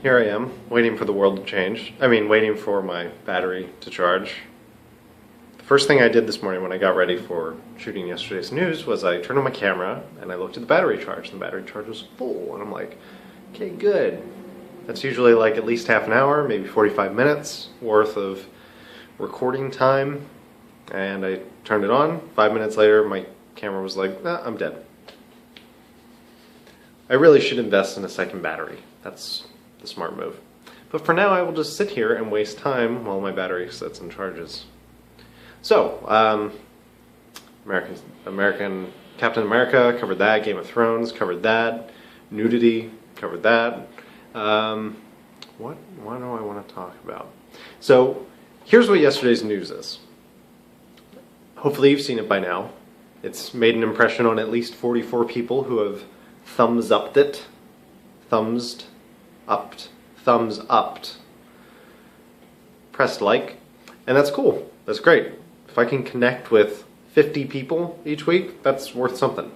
here I am, waiting for the world to change. Waiting for my battery to charge. The first thing I did this morning when I got ready for shooting yesterday's news was I turned on my camera and I looked at the battery charge, and the battery charge was full, and I'm like, okay, good. That's usually like at least half an hour, maybe 45 minutes worth of recording time, and I turned it on. 5 minutes later, my camera was like, nah, I'm dead. I really should invest in a second battery. That's the smart move. But for now, I will just sit here and waste time while my battery sits and charges. So, American Captain America, covered that. Game of Thrones, covered that. Nudity, covered that. What do I want to talk about? So, here's what yesterday's news is. Hopefully you've seen it by now. It's made an impression on at least 44 people who have thumbs upped it. Thumbs upped. Pressed like. And that's cool. That's great. If I can connect with 50 people each week, that's worth something.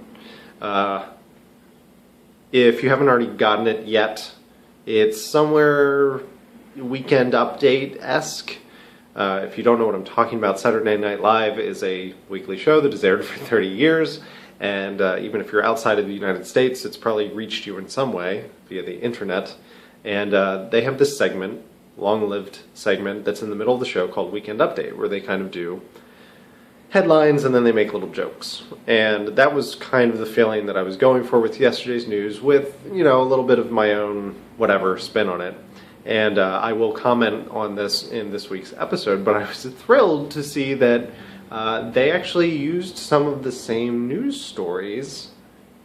If you haven't already gotten it yet, it's somewhere Weekend Update-esque. If you don't know what I'm talking about, Saturday Night Live is a weekly show that has aired for 30 years. And even if you're outside of the United States, it's probably reached you in some way via the internet. And they have this segment, long-lived segment, that's in the middle of the show called Weekend Update, where they kind of do headlines and then they make little jokes. And that was kind of the feeling that I was going for with yesterday's news, with, a little bit of my own whatever spin on it. And I will comment on this in this week's episode, but I was thrilled to see that they actually used some of the same news stories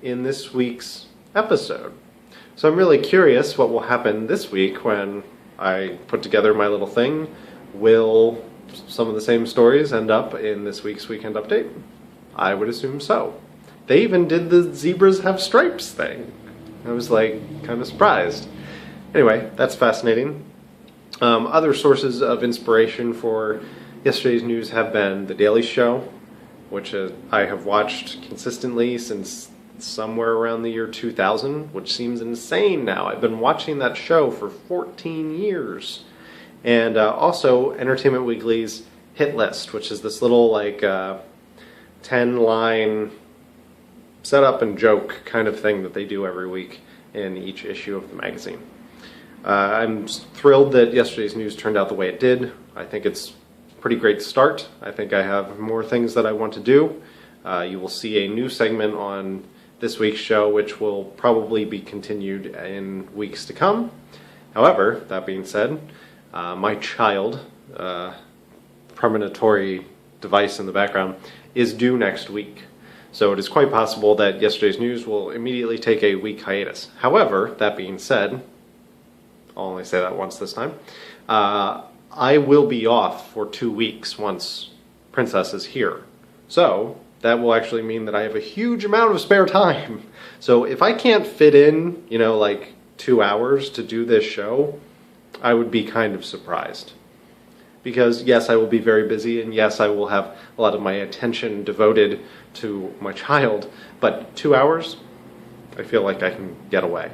in this week's episode. So I'm really curious what will happen this week when I put together my little thing. Will some of the same stories end up in this week's Weekend Update? I would assume so. They even did the zebras have stripes thing. I was kind of surprised. Anyway, that's fascinating. Other sources of inspiration for yesterday's news have been The Daily Show, which I have watched consistently since somewhere around the year 2000, which seems insane now. I've been watching that show for 14 years. And also Entertainment Weekly's Hit List, which is this little 10-line setup and joke kind of thing that they do every week in each issue of the magazine. I'm thrilled that yesterday's news turned out the way it did. I think it's a pretty great start. I think I have more things that I want to do. You will see a new segment on this week's show, which will probably be continued in weeks to come. However, that being said, my child, premonitory device in the background, is due next week. So it is quite possible that yesterday's news will immediately take a week hiatus. However, that being said, I'll only say that once this time, I will be off for 2 weeks once Princess is here. So that will actually mean that I have a huge amount of spare time. So if I can't fit in, 2 hours to do this show, I would be kind of surprised. Because yes, I will be very busy, and yes, I will have a lot of my attention devoted to my child, but 2 hours, I feel like I can get away.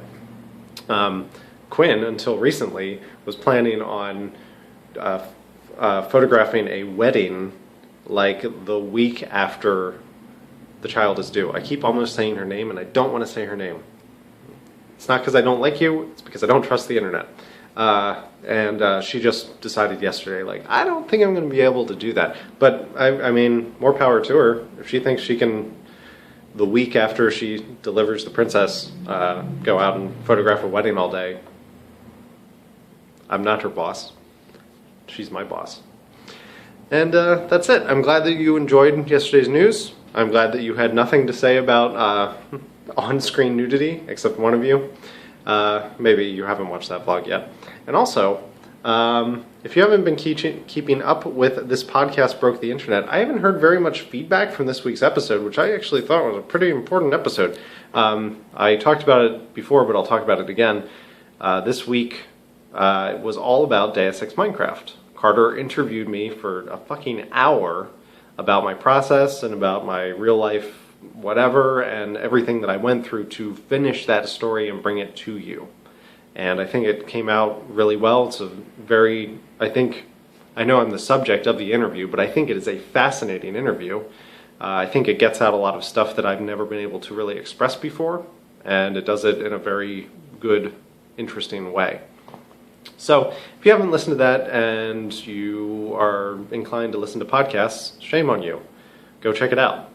Quinn, until recently, was planning on photographing a wedding the week after the child is due. I keep almost saying her name, and I don't want to say her name. It's not because I don't like you, it's because I don't trust the internet. And she just decided yesterday, I don't think I'm going to be able to do that. But, I mean, more power to her. If she thinks she can, the week after she delivers the princess, go out and photograph a wedding all day, I'm not her boss. She's my boss. And that's it. I'm glad that you enjoyed yesterday's news. I'm glad that you had nothing to say about on-screen nudity, except one of you. Maybe you haven't watched that vlog yet. And also, if you haven't been keeping up with This Podcast Broke the Internet, I haven't heard very much feedback from this week's episode, which I actually thought was a pretty important episode. I talked about it before, but I'll talk about it again. This week was all about Deus Ex Minecraft. Carter interviewed me for a fucking hour about my process and about my real life whatever and everything that I went through to finish that story and bring it to you. and I think it came out really well. It's a very, I know I'm the subject of the interview, but I think it is a fascinating interview. I think it gets out a lot of stuff that I've never been able to really express before, and it does it in a very good, interesting way. So if you haven't listened to that and you are inclined to listen to podcasts, shame on you. Go check it out.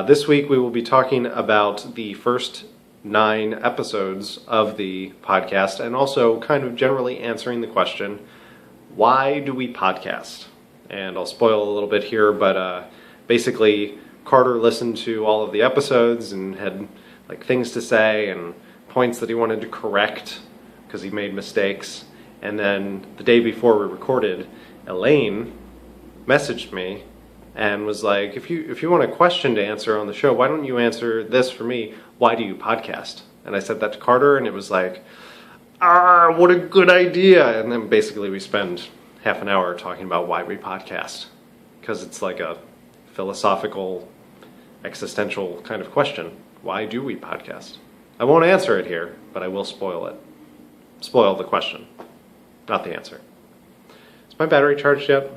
This week we will be talking about the first 9 episodes of the podcast, and also kind of generally answering the question, why do we podcast? And I'll spoil a little bit here, but basically Carter listened to all of the episodes and had like things to say and points that he wanted to correct because he made mistakes. And then the day before we recorded, Elaine messaged me and was like, if you want a question to answer on the show, why don't you answer this for me? Why do you podcast? And I said that to Carter, and it was like, what a good idea. And then basically we spend half an hour talking about why we podcast, because it's like a philosophical, existential kind of question. Why do we podcast? I won't answer it here, but I will spoil it. Spoil the question, not the answer. Is my battery charged yet?